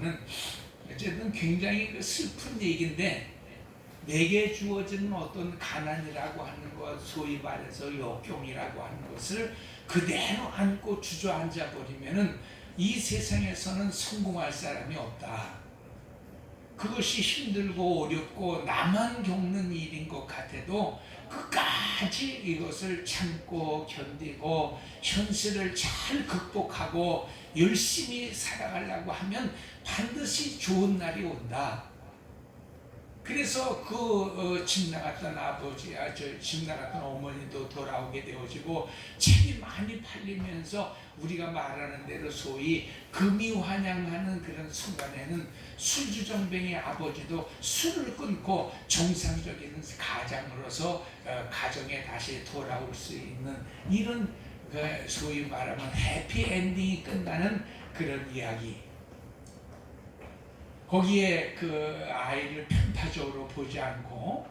거는 어쨌든 굉장히 그 슬픈 얘기인데, 내게 주어지는 어떤 가난이라고 하는 것, 소위 말해서 역경이라고 하는 것을 그대로 안고 주저앉아 버리면은 이 세상에서는 성공할 사람이 없다. 그것이 힘들고 어렵고 나만 겪는 일인 것 같아도 끝까지 이것을 참고 견디고 현실을 잘 극복하고 열심히 살아가려고 하면 반드시 좋은 날이 온다. 그래서 집 나갔던 아버지, 집 나갔던 어머니도 돌아오게 되어지고, 책이 많이 팔리면서 우리가 말하는 대로 소위 금이 환영하는 그런 순간에는 술주정뱅이 아버지도 술을 끊고 정상적인 가장으로서 가정에 다시 돌아올 수 있는 이런 소위 말하면 해피엔딩이 끝나는 그런 이야기. 거기에 그 아이를 편파적으로 보지 않고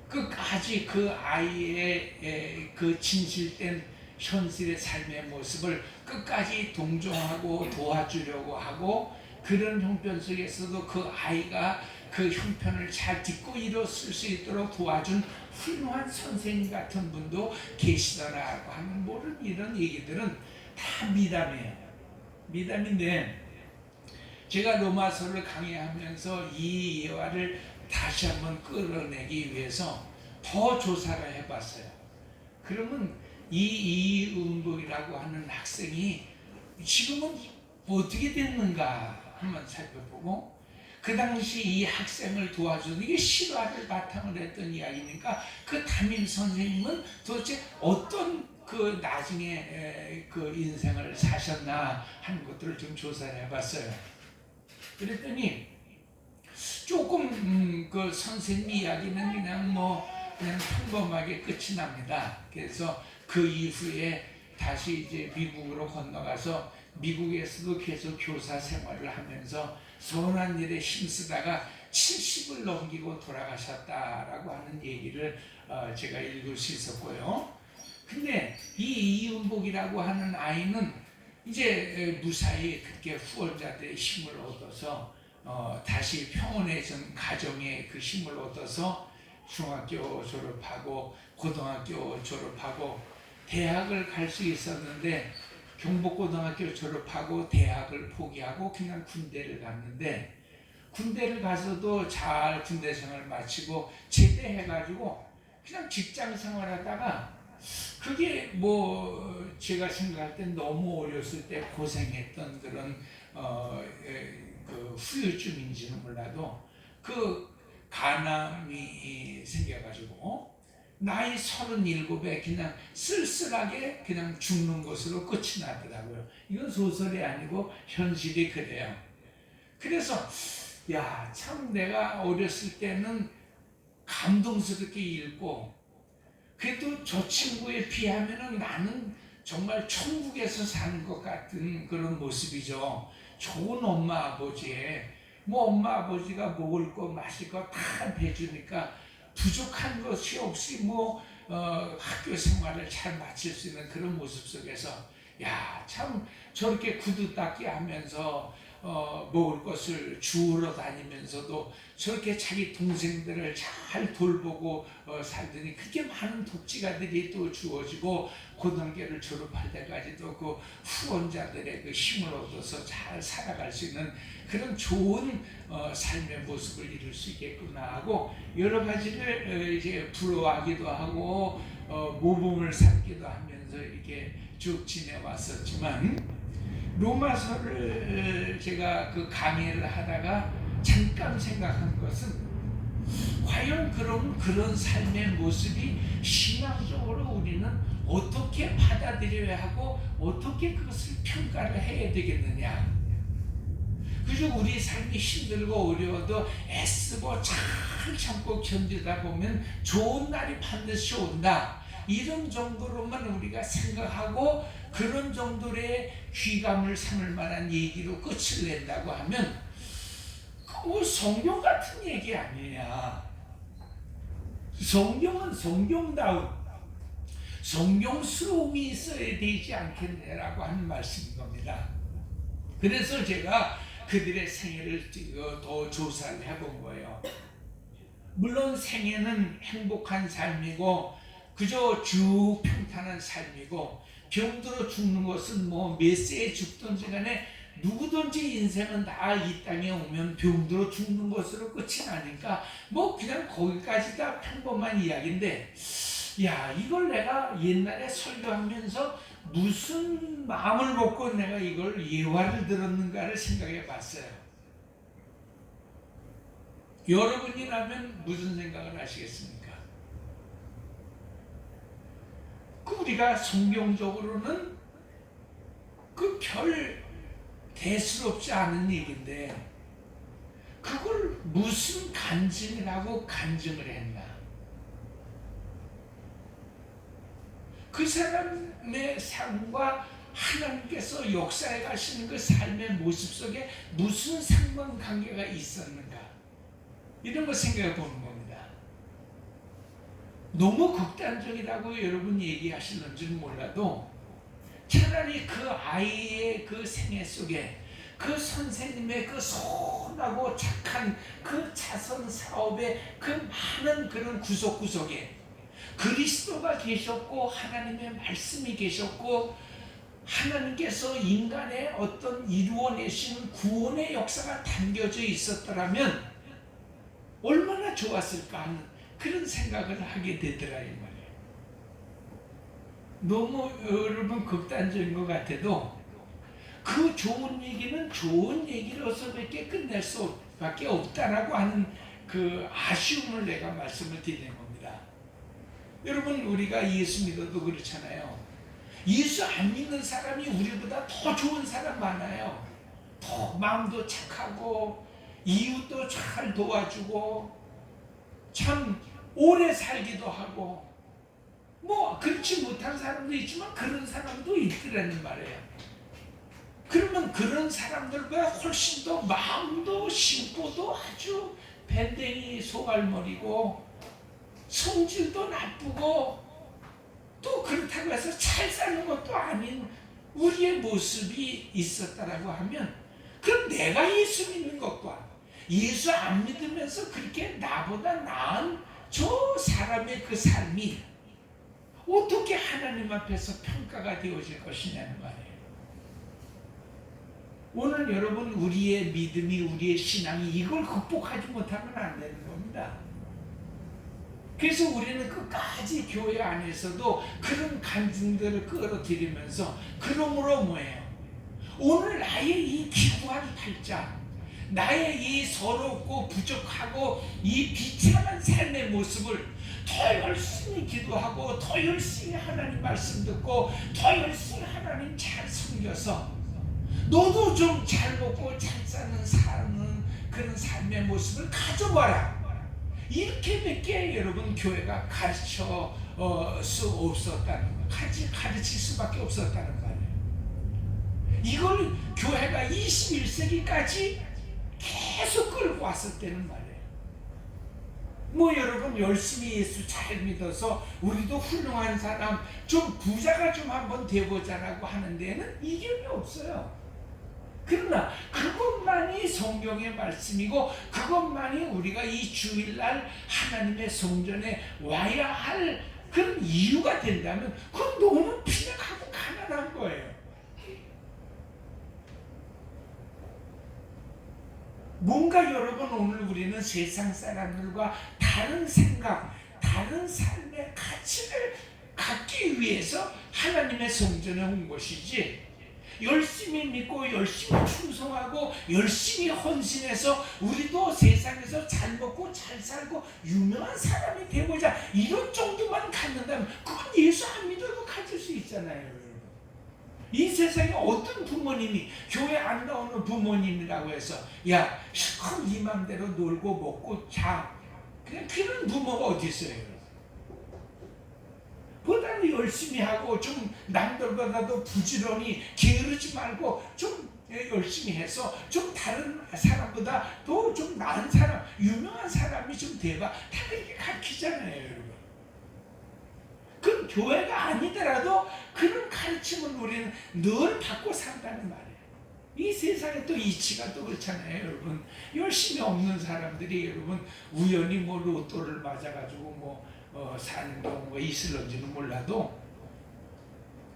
끝까지 그 아이의 그 진실된 현실의 삶의 모습을 끝까지 동정하고 도와주려고 하고, 그런 형편 속에서도 그 아이가 그 형편을 잘 딛고 일었을 수 있도록 도와준 훌륭한 선생님 같은 분도 계시더라고 하는 모든 이런 얘기들은 다 미담이에요. 미담인데, 제가 로마서를 강의하면서 이 예화를 다시 한번 끌어내기 위해서 더 조사를 해봤어요. 그러면 이 이은복이라고 하는 학생이 지금은 어떻게 됐는가 한번 살펴보고, 그 당시 이 학생을 도와주는, 이게 실화를 바탕으로 했던 이야기니까 그 담임 선생님은 도대체 어떤 그 나중에 그 인생을 사셨나 하는 것들을 좀 조사를 해봤어요. 그랬더니 조금 그 선생님 이야기는 그냥 평범하게 끝이 납니다. 그래서 그 이후에 다시 이제 미국으로 건너가서 미국에서도 계속 교사 생활을 하면서 선한 일에 힘쓰다가 70을 넘기고 돌아가셨다라고 하는 얘기를 제가 읽을 수 있었고요. 근데 이 이은복이라고 하는 아이는 이제 무사히 그렇게 후원자들의 힘을 얻어서 다시 평온해진 가정의 그 힘을 얻어서 중학교 졸업하고 고등학교 졸업하고 대학을 갈 수 있었는데, 경복고등학교 졸업하고 대학을 포기하고 그냥 군대를 갔는데, 군대를 가서도 잘 군대 생활 마치고 제대해가지고 그냥 직장 생활하다가, 그게 제가 생각할 땐 너무 어렸을 때 고생했던 그런 그 후유증인지는 몰라도 그 간암이 생겨가지고 나이 37에 그냥 쓸쓸하게 그냥 죽는 것으로 끝이 나더라고요. 이건 소설이 아니고 현실이 그래요. 그래서 참 내가 어렸을 때는 감동스럽게 읽고, 그래도 저 친구에 비하면은 나는 정말 천국에서 사는 것 같은 그런 모습이죠. 좋은 엄마 아버지에 엄마 아버지가 먹을 거 마실 거 다 해주니까 부족한 것이 없이 학교 생활을 잘 마칠 수 있는 그런 모습 속에서 참 저렇게 구두 닦기 하면서 먹을 것을 주우러 다니면서도 저렇게 자기 동생들을 잘 돌보고 살더니 그렇게 많은 독지가들이 또 주어지고, 고등학교를 졸업할 때까지도 그 후원자들의 그 힘을 얻어서 잘 살아갈 수 있는 그런 좋은 삶의 모습을 이룰 수 있겠구나 하고, 여러 가지를 이제 부러워하기도 하고 모범을 삼기도 하면서 이렇게 쭉 지내왔었지만, 로마서를 제가 그 강의를 하다가 잠깐 생각한 것은, 과연 그런 삶의 모습이 신앙적으로 우리는 어떻게 받아들여야 하고 어떻게 그것을 평가를 해야 되겠느냐. 그래서 우리 삶이 힘들고 어려워도 애쓰고 잘 참고 견디다 보면 좋은 날이 반드시 온다. 이런 정도로만 우리가 생각하고 그런 정도의 귀감을 삼을 만한 얘기로 끝을 낸다고 하면 그거 성경 같은 얘기 아니냐. 성경은 성경다운 성경스러움이 있어야 되지 않겠냐라고 하는 말씀인 겁니다. 그래서 제가 그들의 생애를 더 조사를 해본 거예요. 물론 생애는 행복한 삶이고 그저 쭉 평탄한 삶이고 병들어 죽는 것은 뭐 몇 세에 죽든지 간에 누구든지 인생은 다 이 땅에 오면 병들어 죽는 것으로 끝이 나니까 뭐 그냥 거기까지 다 평범한 이야기인데, 야, 이걸 내가 옛날에 설교하면서 무슨 마음을 먹고 내가 이걸 예화를 들었는가를 생각해 봤어요. 여러분이라면 무슨 생각을 하시겠습니까? 우리가 성경적으로는 그 별 대수롭지 않은 얘기인데 그걸 무슨 간증이라고 간증을 했나? 그 사람의 삶과 하나님께서 역사해 가시는 그 삶의 모습 속에 무슨 상관관계가 있었는가? 이런 거 생각해 보는 겁니다. 너무 극단적이라고 여러분 얘기하실는지는 몰라도 차라리 그 아이의 그 생애 속에 그 선생님의 그 선하고 착한 그 자선 사업의 그 많은 그런 구석구석에 그리스도가 계셨고 하나님의 말씀이 계셨고 하나님께서 인간의 어떤 이루어내신 구원의 역사가 담겨져 있었더라면 얼마나 좋았을까 하는 그런 생각을 하게 되더라 이 말이에요. 너무 여러분 극단적인 것 같아도 그 좋은 얘기는 좋은 얘기로서밖에 끝낼 수밖에 없다라고 하는 그 아쉬움을 내가 말씀을 드리는 겁니다. 여러분 우리가 예수 믿어도 그렇잖아요. 예수 안 믿는 사람이 우리보다 더 좋은 사람 많아요. 더 마음도 착하고 이웃도 잘 도와주고 참 오래 살기도 하고 뭐 그렇지 못한 사람도 있지만 그런 사람도 있더라는 말이에요. 그러면 그런 사람들보다 훨씬 더 마음도 심보도 아주 밴댕이 소갈머리고 성질도 나쁘고 또 그렇다고 해서 잘 사는 것도 아닌 우리의 모습이 있었다라고 하면 그럼 내가 예수 믿는 것과 예수 안 믿으면서 그렇게 나보다 나은 저 사람의 그 삶이 어떻게 하나님 앞에서 평가가 되어질 것이냐는 말이에요. 오늘 여러분 우리의 믿음이 우리의 신앙이 이걸 극복하지 못하면 안 되는 겁니다. 그래서 우리는 끝까지 교회 안에서도 그런 간증들을 끌어들이면서 그러므로 뭐예요? 오늘 나의 이 기구한 팔자 나의 이 서럽고 부족하고 이 비참한 삶의 모습을 더 열심히 기도하고 더 열심히 하나님 말씀 듣고 더 열심히 하나님 잘 섬겨서 너도 좀 잘 먹고 잘 사는 그런 삶의 모습을 가져봐라. 이렇게밖에 여러분 교회가 가르쳐 수 없었다는 거, 가르칠 수밖에 없었다는 거예요. 이걸 교회가 21세기까지 계속 끌고 왔을 때는 말이에요. 뭐 여러분 열심히 예수 잘 믿어서 우리도 훌륭한 사람 좀 부자가 좀 한번 되보자라고 하는 데는 이견이 없어요. 그러나 그것만이 성경의 말씀이고 그것만이 우리가 이 주일날 하나님의 성전에 와야 할 그런 이유가 된다면 그건 너무 빈약하고 가난한 거예요. 뭔가 여러분 오늘 우리는 세상 사람들과 다른 생각, 다른 삶의 가치를 갖기 위해서 하나님의 성전에 온 것이지 열심히 믿고 열심히 충성하고 열심히 헌신해서 우리도 세상에서 잘 먹고 잘 살고 유명한 사람이 되고자 이런 정도만 갖는다면 그건 예수 안 믿어도 가질 수 있잖아요. 이 세상에 어떤 부모님이 교회 안 나오는 부모님이라고 해서 야 실컷 네 맘대로 놀고 먹고 자 그냥 그런 부모가 어디 있어요? 보다는 열심히 하고 좀 남들보다도 부지런히 게으르지 말고 좀 열심히 해서 좀 다른 사람보다 또 좀 나은 사람 유명한 사람이 좀 돼봐. 다 그렇게 가르치잖아요 여러분. 그럼 교회가 아니더라도 그런 가르침을 우리는 늘 받고 산다는 말이에요. 이 세상에 또 이치가 또 그렇잖아요, 여러분. 열심히 없는 사람들이 여러분 우연히 뭐 로또를 맞아가지고 사는 경우가 있을런지는 몰라도,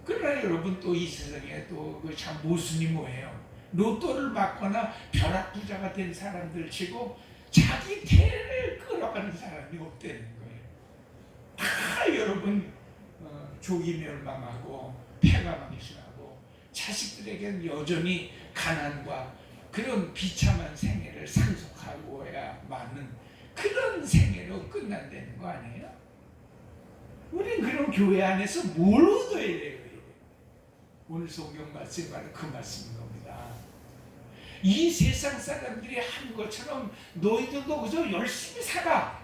그러나 여러분 또 이 세상에 또 그 참 모순이 뭐예요? 로또를 맞거나 벼락부자가 된 사람들 치고 자기 태를 끌어가는 사람이 없다는 거예요. 다 여러분 조기 멸망하고 폐가 망신하고 자식들에게는 여전히 가난과 그런 비참한 생애를 상속하고야 마는 그런 생애로 끝난다는 거 아니에요? 우린 그런 교회 안에서 뭘 얻어야 돼요? 오늘 성경 말씀이 바로 그 말씀인 겁니다. 이 세상 사람들이 한 것처럼 너희들도 그저 열심히 살아.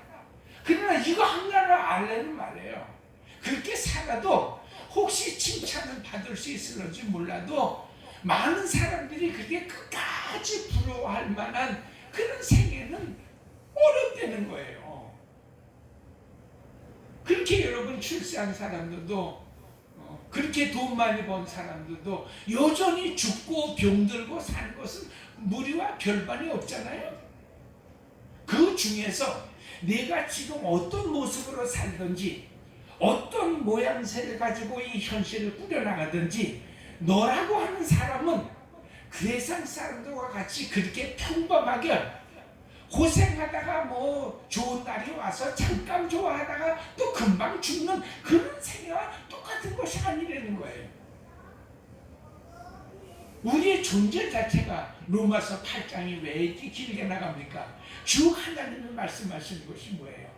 그러나 이거 하나를 알려는 말이에요. 그렇게 살아도 혹시 칭찬을 받을 수 있을지 몰라도 많은 사람들이 그게 끝까지 부러워할 만한 그런 생애는 어렵다는 거예요. 그렇게 여러분 출세한 사람들도 그렇게 돈 많이 번 사람들도 여전히 죽고 병들고 사는 것은 무리와 별반이 없잖아요. 그 중에서 내가 지금 어떤 모습으로 살든지 어떤 모양새를 가지고 이 현실을 꾸려나가든지 너라고 하는 사람은 그 세상 사람들과 같이 그렇게 평범하게 고생하다가 좋은 날이 와서 잠깐 좋아하다가 또 금방 죽는 그런 생애와 똑같은 것이 아니라는 거예요. 우리의 존재 자체가 로마서 8장이 왜 이렇게 길게 나갑니까? 주 하나님을 말씀하시는 것이 뭐예요?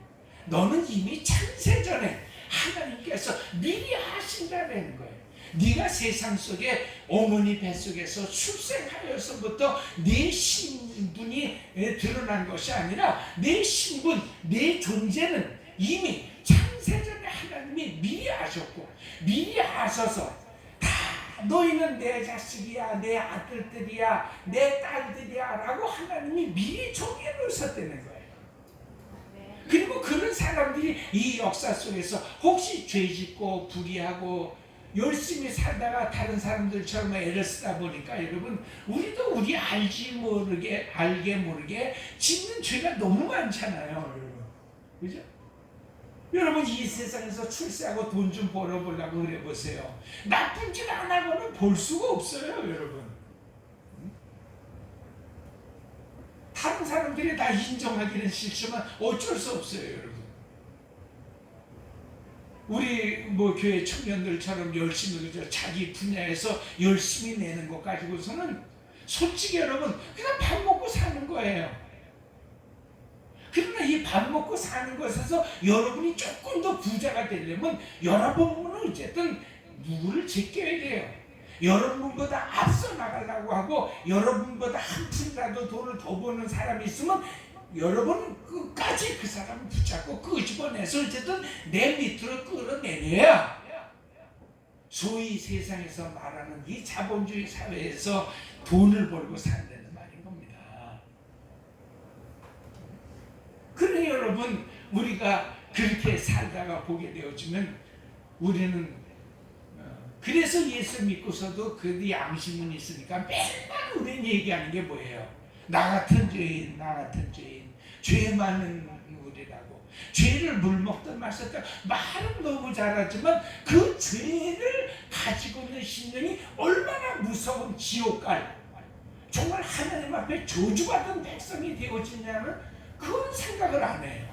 너는 이미 창세전에 하나님께서 미리 하신다는 거예요. 네가 세상 속에 어머니 뱃속에서 출생하여서부터 네 신분이 드러난 것이 아니라 내 신분, 내 존재는 이미 창세전에 하나님이 미리 아셨고 미리 아셔서 다 너희는 내 자식이야, 내 아들들이야, 내 딸들이야 라고 하나님이 미리 정해놓으셨다는 거예요. 그리고 그런 사람들이 이 역사 속에서 혹시 죄짓고 불의하고 열심히 살다가 다른 사람들처럼 애를 쓰다 보니까 여러분 우리도 우리 알게 모르게 짓는 죄가 너무 많잖아요, 여러분. 그죠? 여러분 이 세상에서 출세하고 돈 좀 벌어보려고 그래 보세요. 나쁜 짓 안 하고는 볼 수가 없어요, 여러분. 다른 사람들이 다 인정하기는 싫지만 어쩔 수 없어요, 여러분. 우리 교회 청년들처럼 열심히 자기 분야에서 열심히 내는 것 가지고서는 솔직히 여러분 그냥 밥 먹고 사는 거예요. 그러나 이 밥 먹고 사는 것에서 여러분이 조금 더 부자가 되려면 여러분은 어쨌든 누구를 제껴야 돼요. 여러분보다 앞서 나가려고 하고 여러분보다 한 푼이라도 돈을 더 버는 사람이 있으면 여러분 끝까지 그 사람을 붙잡고 끄집어내서 어쨌든 내 밑으로 끌어내려야 소위 세상에서 말하는 이 자본주의 사회에서 돈을 벌고 산다는 말인 겁니다. 그러니 여러분 우리가 그렇게 살다가 보게 되어지면 우리는 그래서 예수 믿고서도 그 양심은 있으니까 맨날 우리는 얘기하는 게 뭐예요? 나 같은 죄인, 나 같은 죄인, 죄 많은 우리라고. 죄를 물먹던 마셨던 말은 너무 잘하지만 그 죄를 가지고 있는 심령이 얼마나 무서운 지옥갈, 정말 하나님 앞에 저주받은 백성이 되어지냐는 그런 생각을 안 해요.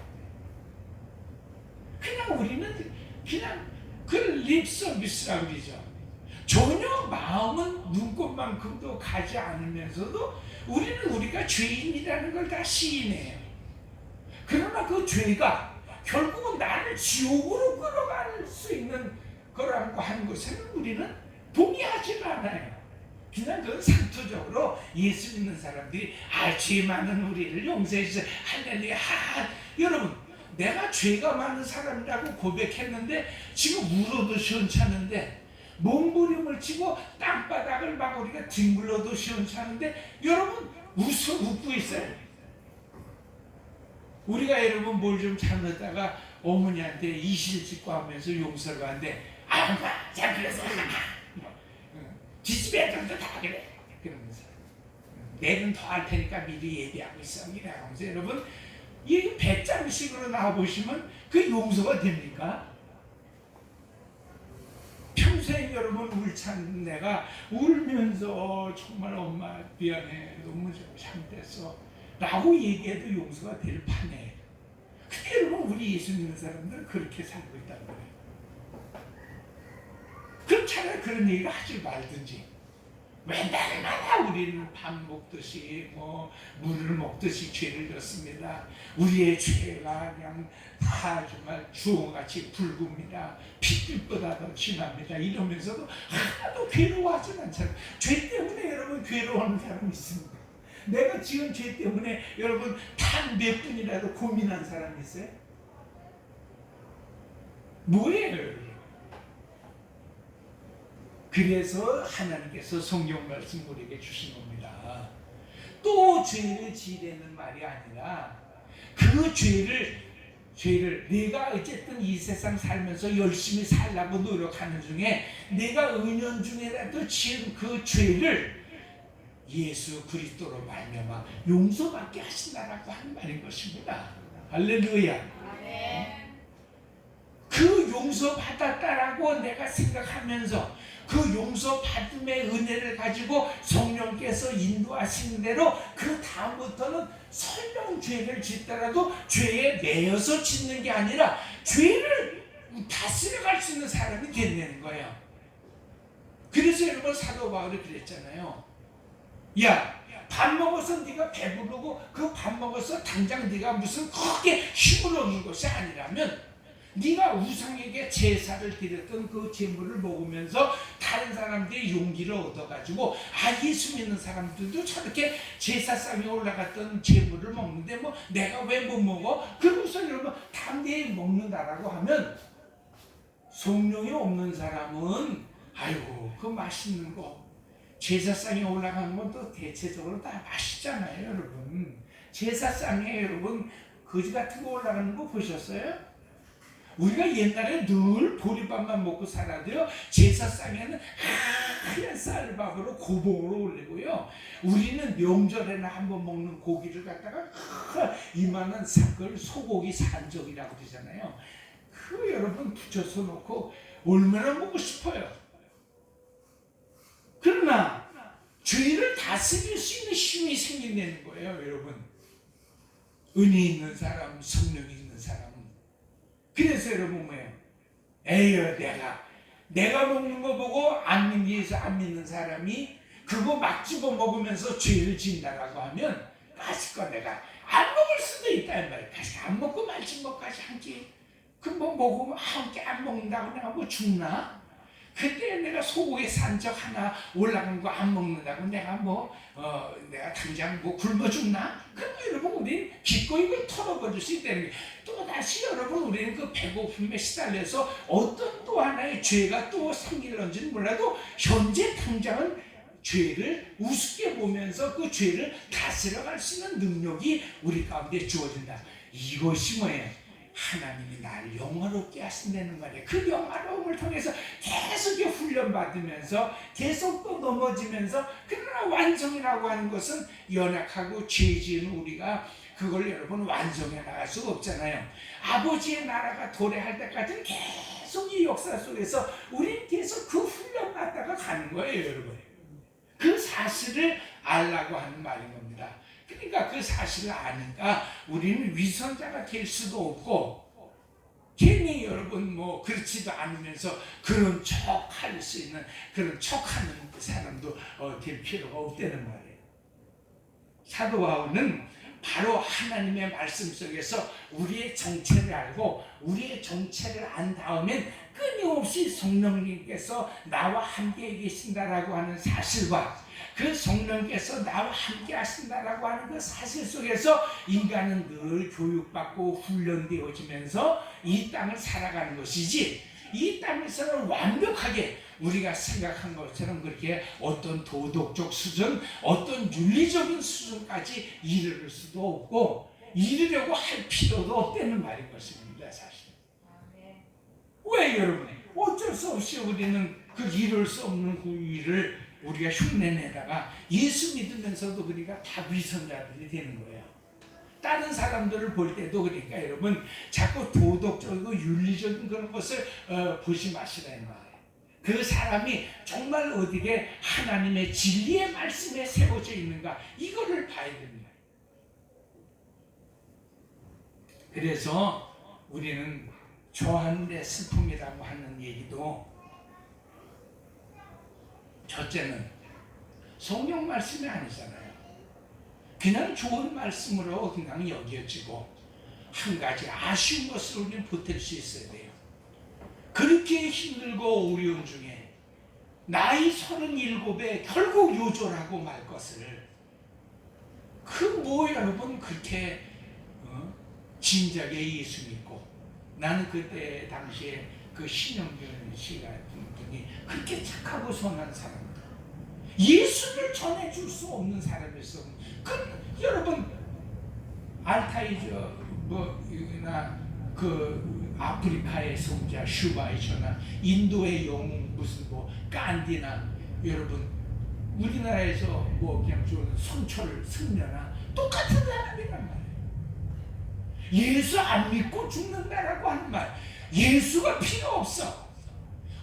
그냥 우리는 그냥 그 립서비스라고 그러죠. 전혀 마음은 눈꽃만큼도 가지 않으면서도 우리는 우리가 죄인이라는 걸 다 시인해요. 그러나 그 죄가 결국은 나를 지옥으로 끌어갈 수 있는 거라고 하는 것에는 우리는 동의하지를 않아요. 그냥 그건 상투적으로 예수 믿는 사람들이 죄 많은 우리를 용서해 주세요. 할렐루야. 여러분 내가 죄가 많은 사람이라고 고백했는데 지금 울어도 시원찮은데 몸부림을 치고 땅바닥을 막 우리가 뒹굴러도 시원찮은데 여러분 웃고 있어요. 우리가 여러분 뭘 좀 잘못했다가 어머니한테 이실직고 하면서 용서를 하는데 자 그래서 지지배 정도 다 그래 그러면서 내일은 더 할 테니까 미리 예비하고 있어. 이러면서 여러분 이 배짱식으로 나와보시면 그 용서가 됩니까? 평생 여러분 울찬 내가 울면서 정말 엄마 미안해 너무 잘못했어 라고 얘기해도 용서가 될 판에, 근데 여러분 우리 예수 믿는 사람들은 그렇게 살고 있다는 거예요. 그럼 차라리 그런 얘기를 하지 말든지, 왜 날마다 우리는 밥 먹듯이 물을 먹듯이 죄를 졌습니다. 우리의 죄가 그냥 다 정말 주홍같이 붉습니다. 핏빛보다 더 진합니다. 이러면서도 하나도 괴로워하지 않잖아요. 죄 때문에 여러분 괴로워하는 사람이 있습니다. 내가 지은 죄 때문에 여러분 단 몇 분이라도 고민한 사람이 있어요? 뭐예요 여러분? 그래서 하나님께서 성경 말씀 우리에게 주신 겁니다. 또 죄를 지으려는 말이 아니라 그 죄를 내가 어쨌든 이 세상 살면서 열심히 살라고 노력하는 중에 내가 은연중에라도 지은 그 죄를 예수 그리스도로 말미암아 용서받게 하신다라고 하는 말인 것입니다. 할렐루야. 그 용서받았다라고 내가 생각하면서 그 용서받음의 은혜를 가지고 성령께서 인도하시는 대로 그 다음부터는 설령 죄를 짓더라도 죄에 매여서 짓는 게 아니라 죄를 다스려갈 수 있는 사람이 된다는 거예요. 그래서 여러분 사도 바울이 그랬잖아요. 야, 밥 먹어서 네가 배부르고 그 밥 먹어서 당장 네가 무슨 크게 힘을 얻는 것이 아니라면 네가 우상에게 제사를 드렸던 그 제물을 먹으면서 다른 사람들이 용기를 얻어가지고 예수 믿는 사람들도 저렇게 제사상에 올라갔던 제물을 먹는데 내가 왜 못 먹어? 그러고서 여러분 담대히 먹는다라고 하면 성령이 없는 사람은 아이고 그 맛있는 거 제사상에 올라가는 건 또 대체적으로 다 맛있잖아요 여러분. 제사상에 여러분 거지 같은 거 올라가는 거 보셨어요? 우리가 옛날에 늘 보리밥만 먹고 살아도요 제사상에는 하얀 쌀밥으로 고봉으로 올리고요, 우리는 명절에는 한번 먹는 고기를 갖다가 이만한 그걸 소고기 산적이라고 그러잖아요. 그 여러분 붙여서 놓고 얼마나 먹고 싶어요. 그러나 죄를 다스릴 수 있는 힘이 생긴다는 거예요 여러분. 은혜 있는 사람, 성령이 있는 사람. 그래서 여러분 뭐예요? 에휴 내가 먹는 거 보고 안 믿는 사람이 그거 막 집어 먹으면서 죄를 지은다라고 하면 맛있고 내가 안 먹을 수도 있다 이 말이에요. 안 먹고 말지 뭐까지 한 끼 그 먹으면 한 끼 안 먹는다고 내가 죽나? 그때 내가 소고기 산적 하나 올라간 거 안 먹는다고 내가 내가 당장 굶어 죽나? 그럼 여러분 우리는 기꺼이 이걸 털어버릴 수 있다는 거예요. 또 다시 여러분 우리는 그 배고픔에 시달려서 어떤 또 하나의 죄가 또 생길런지는 몰라도 현재 당장은 죄를 우습게 보면서 그 죄를 다스려갈 수 있는 능력이 우리 가운데 주어진다. 이것이 뭐예요? 하나님이 날 영화롭게 하신다는 말이에요. 그 영화로움을 통해서 계속 훈련받으면서 계속 또 넘어지면서, 그러나 완성이라고 하는 것은 연약하고 죄 지은 우리가 그걸 여러분 완성해 나갈 수가 없잖아요. 아버지의 나라가 도래할 때까지는 계속 이 역사 속에서 우리는 계속 그 훈련받다가 가는 거예요 여러분. 그 사실을 알라고 하는 말인 겁니다. 그러니까 그 사실을 아니까 우리는 위선자가 될 수도 없고, 괜히 여러분 그렇지도 않으면서 그런 척 할 수 있는 그런 척하는 사람도 될 필요가 없다는 말이에요. 사도 바울은 바로 하나님의 말씀 속에서 우리의 정체를 알고 우리의 정체를 안 다음엔 끊임없이 성령님께서 나와 함께 계신다라고 하는 사실과 그 성령께서 나와 함께 하신다라고 하는 그 사실 속에서 인간은 늘 교육받고 훈련되어지면서 이 땅을 살아가는 것이지, 이 땅에서는 완벽하게 우리가 생각한 것처럼 그렇게 어떤 도덕적 수준, 어떤 윤리적인 수준까지 이르를 수도 없고 이르려고 할 필요도 없다는 말인 것입니다. 사실. 왜 여러분? 어쩔 수 없이 우리는 그 이룰 수 없는 그 일을 우리가 흉내내다가 예수 믿으면서도 그러니까 다 위선자들이 되는 거예요. 다른 사람들을 볼 때도 그러니까 여러분 자꾸 도덕적이고 윤리적인 그런 것을 보지 마시라는 말이에요. 그 사람이 정말 어디에 하나님의 진리의 말씀에 세워져 있는가 이거를 봐야 됩니다. 그래서 우리는 조한의 슬픔이라고 하는 얘기도 첫째는 성경 말씀이 아니잖아요. 그냥 좋은 말씀으로 그냥 여겨지고 한 가지 아쉬운 것을 우리는 보탤 수 있어야 돼요. 그렇게 힘들고 어려운 중에 나이 37에 결국 요절하고 말 것을 여러분 그렇게 진작에 예수 믿고 나는 그때 당시에 그 신영균 씨가 분이 그렇게 착하고 선한 사람들 예수를 전해줄 수 없는 사람이었어. 여러분 알타이저 그 아프리카의 성자 슈바이처나 인도의 영웅 무슨 깐디나 여러분 우리나라에서 그냥 손철 승려나 똑같은 사람이란 말이에요. 예수 안 믿고 죽는다라고 하는 말 예수가 필요 없어.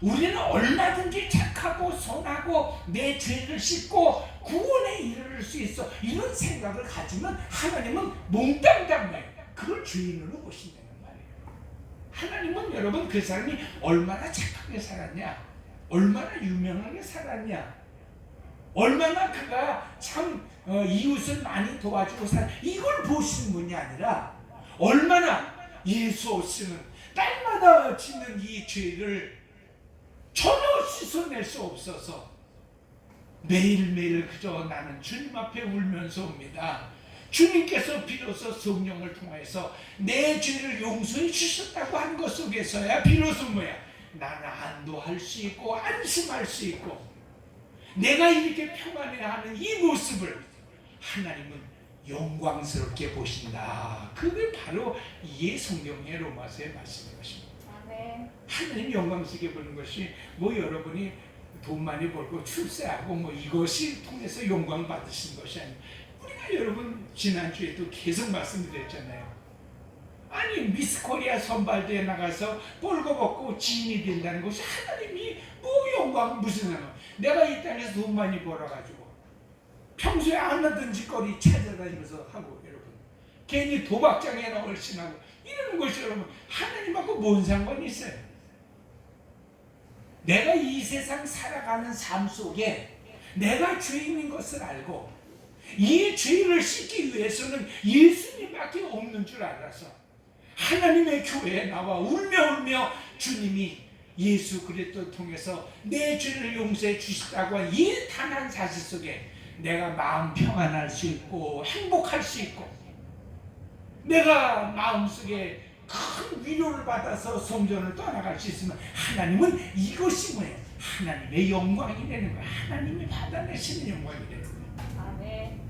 우리는 얼마든지 착하고 선하고 내 죄를 씻고 구원에 이르를 수 있어. 이런 생각을 가지면 하나님은 몽땅 잡아요. 그걸 죄인으로 보신다는 말이에요. 하나님은 여러분 그 사람이 얼마나 착하게 살았냐, 얼마나 유명하게 살았냐, 얼마나 그가 참 이웃을 많이 도와주고 이걸 보시는 분이 아니라 얼마나 예수 없이는 딸마다 짓는 이 죄를 전혀 씻어낼 수 없어서 매일매일 그저 나는 주님 앞에 울면서 옵니다. 주님께서 비로소 성령을 통해서 내 죄를 용서해 주셨다고 하는 것 속에서야 비로소 나는 안도할 수 있고 안심할 수 있고 내가 이렇게 평안해하는 이 모습을 하나님은 영광스럽게 보신다. 그게 바로 이 성경의 로마서의 말씀인 것입니다. 하나님 영광스럽게 보는 것이 여러분이 돈 많이 벌고 출세하고 이것이 통해서 영광 받으신 것이 아니에요. 우리가 여러분 지난주에도 계속 말씀드렸잖아요. 아니 미스코리아 선발대에 나가서 뻘거벗고 지인이 된다는 것이 하나님이 영광 무슨 상관. 내가 이 땅에서 돈 많이 벌어가지고 평소에 안 하던 짓거리 찾아다니면서 하고 여러분 괜히 도박장에나 얼씬하고 이러는 것이 여러분 하나님하고 뭔 상관이 있어요? 내가 이 세상 살아가는 삶 속에 내가 죄인인 것을 알고 이 죄를 씻기 위해서는 예수님밖에 없는 줄 알아서 하나님의 교회에 나와 울며 주님이 예수 그리스도를 통해서 내 죄를 용서해 주시다고 한 이 단 한 사실 속에 내가 마음 평안할 수 있고 행복할 수 있고 내가 마음속에 큰 위로를 받아서 성전을 떠나갈 수 있으면 하나님은 이것이 하나님의 영광이 되는 거예요. 하나님이 받아내시는 영광이 되는 거예요. 아멘.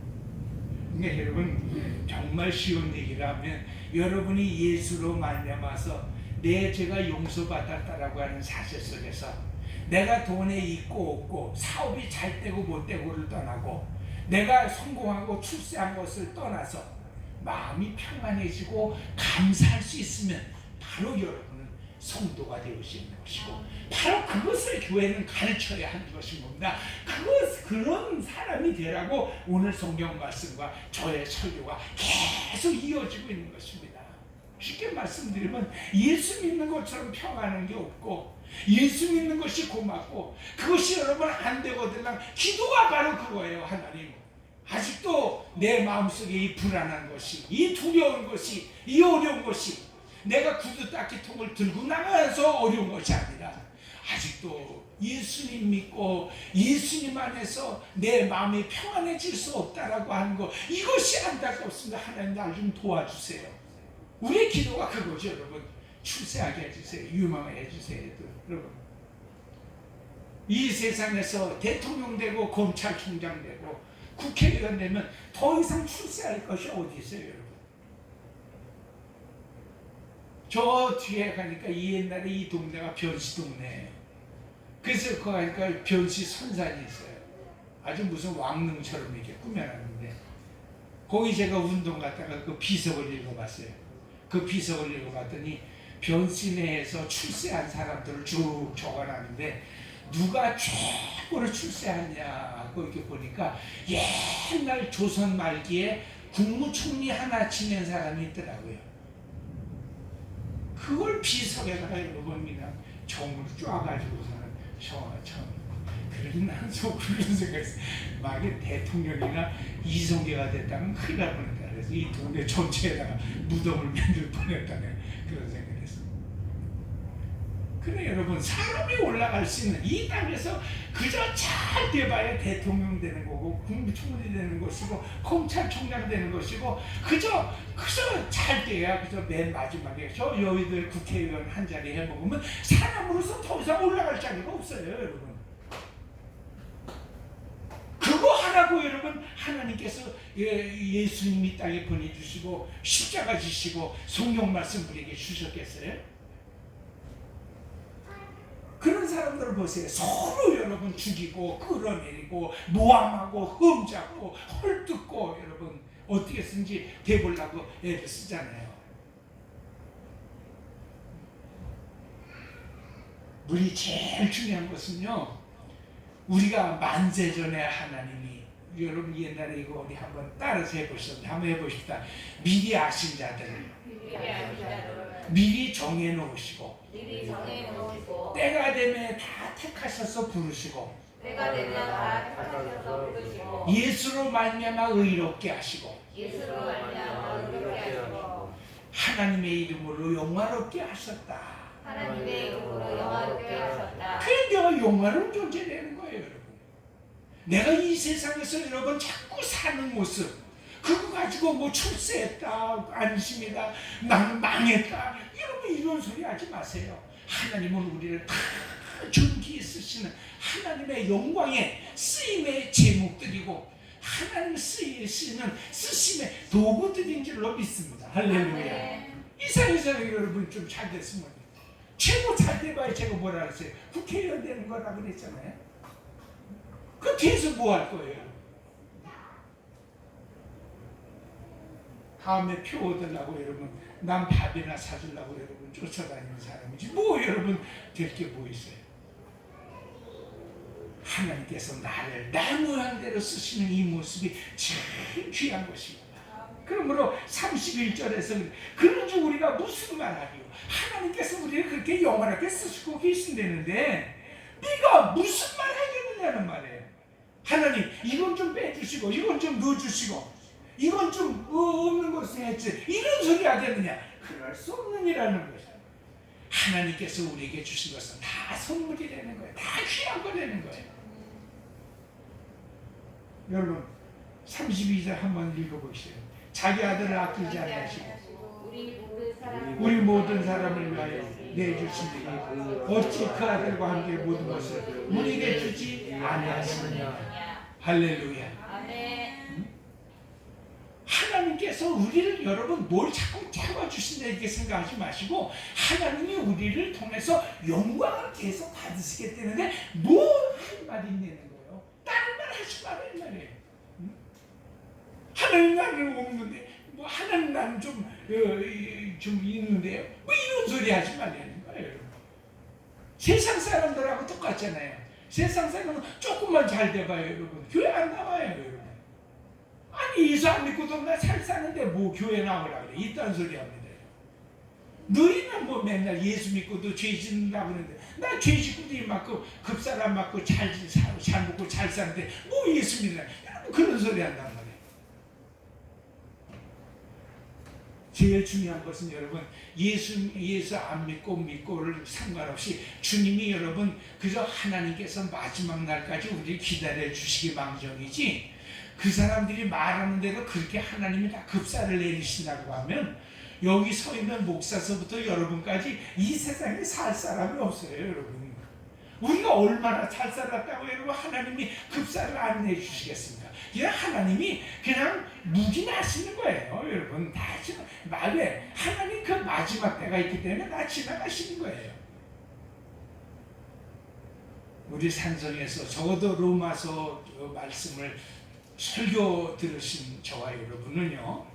그러니까 여러분 정말 쉬운 얘기를 하면 여러분이 예수로 말미암아서 내 죄가 용서받았다라고 하는 사실 속에서 내가 돈에 있고 없고 사업이 잘 되고 못 되고를 떠나고 내가 성공하고 출세한 것을 떠나서 마음이 평안해지고 감사할 수 있으면 바로 여러분은 성도가 되시는 것이고 바로 그것을 교회는 가르쳐야 하는 것인 겁니다. 그런 사람이 되라고 오늘 성경 말씀과 저의 설교가 계속 이어지고 있는 것입니다. 쉽게 말씀드리면 예수 믿는 것처럼 평안한 게 없고 예수 믿는 것이 고맙고 그것이 여러분 안 되거든. 기도가 바로 그거예요. 하나님 아직도 내 마음속에 이 불안한 것이 이 두려운 것이 이 어려운 것이 내가 구두 닦이통을 들고 나가서 어려운 것이 아니라 아직도 예수님 믿고 예수님 안에서 내 마음이 평안해질 수 없다라고 하는 것 이것이 안타깝습니다. 하나님 날 좀 도와주세요. 우리의 기도가 그거죠. 여러분 출세하게 해주세요. 유명하게 해주세요. 여러분 이 세상에서 대통령 되고 검찰총장 되고 국회의원 되면 더 이상 출세할 것이 어디 있어요, 여러분? 저 뒤에 가니까 이 옛날에 이 동네가 변시 동네예요. 그래서 거기 가니까 변시 선산이 있어요. 아주 무슨 왕릉처럼 이렇게 꾸며놨는데 거기 제가 운동 갔다가 그 비석을 읽어봤어요. 그 비석을 읽어봤더니 변시내에서 출세한 사람들을 쭉 적어놨는데 누가 최고로 출세하냐고 이렇게 보니까 옛날 조선 말기에 국무총리 하나 지낸 사람이 있더라고요. 그걸 비석에다가 여러분 그냥 정으로 쫙가지고서는 처음 그러니 난 속으로 이런 생각했어요. 만약에 대통령이나 이성계가 됐다면 큰일 날 뻔했다. 그래서 이 동네 전체에다가 무덤을 만들 뻔했다네. 그런 생각했어요. 그래 여러분, 사람이 올라갈 수 있는 이 땅에서 그저 잘 돼봐야 대통령 되는 거고 국무총리 되는 것이고 검찰총장 되는 것이고 그저 잘 돼야 그저 맨 마지막에 저 여의도 국회의원 한 자리 해먹으면 사람으로서 더 이상 올라갈 자리가 없어요 여러분. 그거 하라고 여러분 하나님께서 예수님이 땅에 보내주시고 십자가 지시고 성경 말씀 우리에게 주셨겠어요? 그런 사람들을 보세요. 서로 여러분 죽이고 끌어내리고 모함하고 흠잡고 헐뜯고 여러분 어떻게 쓰는지 대보려고 애를 쓰잖아요. 우리 제일 중요한 것은요, 우리가 만세전에 하나님이 여러분 옛날에 이거 우리 한번 따라서 해보셨는데 한번 해보십시다. 미리 아신 자들을 미리 정해놓으시고 때가 되면 다 택하셔서 부르시고 예수로 말미암아 의롭게 하시고 하나님의 이름으로 영화롭게 하셨다. 그래 내가 영화로운 존재 되는 거예요 여러분. 내가 이 세상에서 여러분 자꾸 사는 모습 그거 가지고 뭐 출세했다 안심이다 나는 망했다 여러분 이런 소리 하지 마세요. 하나님은 우리를 다 존귀히 쓰시는 하나님의 영광의 쓰임의 제목들이고 하나님 쓰시는 쓰심의 도구들인 줄로 믿습니다. 할렐루야. 이 세상에서 여러분 좀 잘 됐으면 최고 잘 돼봐야 제가 뭐라 그랬어요? 국회의원 되는 거라고 그랬잖아요. 그 뒤에서 뭐 할 거예요? 다음에 표 얻으려고 여러분 남 밥이나 사주려고 여러분 쫓아다니는 사람이지 뭐 여러분 될 게 뭐 있어요? 하나님께서 나를 나 모양대로 쓰시는 이 모습이 제일 귀한 것입니다. 그러므로 31절에서 그런지 우리가 무슨 말하리요? 하나님께서 우리를 그렇게 영원하게 쓰시고 계신다는데 네가 무슨 말 하겠느냐는 말이에요. 하나님 이건 좀 빼주시고 이건 좀 넣어주시고 이건 좀 없는 것을 했지 이런 소리 하겠느냐? 그럴 수 없는 이라는 거죠. 하나님께서 우리에게 주신 것은 다 선물이 되는 거예요. 다 귀한 거 되는 거예요. 여러분 32절 한번 읽어보시죠. 자기 아들을 아끼지 아니하시고 우리 모든 사람을 위하여 내주시니 어찌 그 아들과 함께 모든 것을 우리에게 주지 아니하시느냐. 할렐루야. 하나님께서 우리를 여러분 뭘 자꾸 채워주신다 이렇게 생각하지 마시고 하나님이 우리를 통해서 영광을 계속 받으시겠다는데 뭘 할 말이 있냐는 거예요. 다른 말 하지 말아야 말이에요. 하나님 나는 없는데 뭐 하나님 나는 좀 있는데요. 뭐 이런 소리 하지 말라는 거예요. 여러분. 세상 사람들하고 똑같잖아요. 세상 사람은 조금만 잘 돼봐요 여러분. 교회 안 나와요 여러분. 아니 예수 안 믿고도 나 잘 사는데 뭐 교회 나오라 그래. 이딴 소리 합니다. 너희는 뭐 맨날 예수 믿고도 죄 짓는다고 그러는데 나 죄 짓고도 이만큼 급사람 맞고 잘 먹고 잘 사는데 뭐 예수 믿나. 여러분 그런 소리 한단 말이에요. 제일 중요한 것은 여러분 예수 안 믿고를 상관없이 주님이 여러분 그저 하나님께서 마지막 날까지 우리를 기다려 주시기 망정이지 그 사람들이 말하는 대로 그렇게 하나님이 다 급사를 내리신다고 하면 여기 서 있는 목사서부터 여러분까지 이 세상에 살 사람이 없어요 여러분. 우리가 얼마나 잘 살았다고 여러분 하나님이 급사를 안 내주시겠습니까? 그냥 하나님이 그냥 묵인하시는 거예요 여러분. 다 말에 하나님 그 마지막 때가 있기 때문에 다 지나가시는 거예요. 우리 산성에서 적어도 로마서 말씀을 설교 들으신 저와 여러분은요,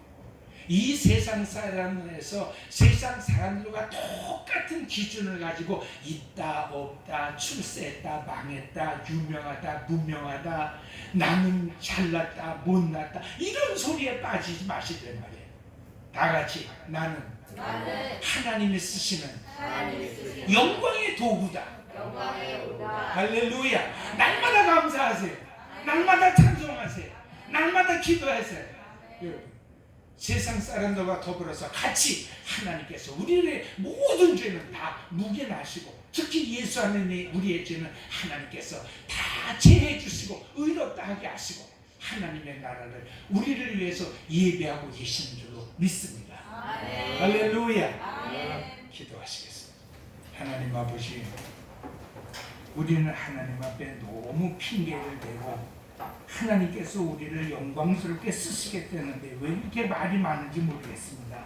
이 세상 사람에서 세상 사람들과 똑같은 기준을 가지고 있다 없다, 출세했다 망했다, 유명하다 무명하다, 나는 잘났다 못났다, 이런 소리에 빠지지 마시란 말이에요. 다 같이 나는 하나님이 쓰시는 영광의 도구다. 할렐루야. 날마다 감사하세요. 날마다 찬송하세요. 날마다 기도하세요. 여러분, 세상 사람들과 더불어서 같이 하나님께서 우리의 모든 죄는 다 묵인하시고, 특히 예수 안에 우리의 죄는 하나님께서 다 제해 주시고 의롭다 하게 하시고 하나님의 나라를 우리를 위해서 예배하고 계시는 줄로 믿습니다. 할렐루야. 기도하시겠습니다. 하나님 아버지, 우리는 하나님 앞에 너무 핑계를 대고 하나님께서 우리를 영광스럽게 쓰시겠다는데 왜 이렇게 말이 많은지 모르겠습니다.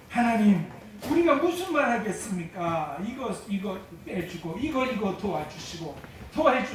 하나님, 우리가 무슨 말 하겠습니까? 이거 빼주고 이거 도와주시고 도와주시고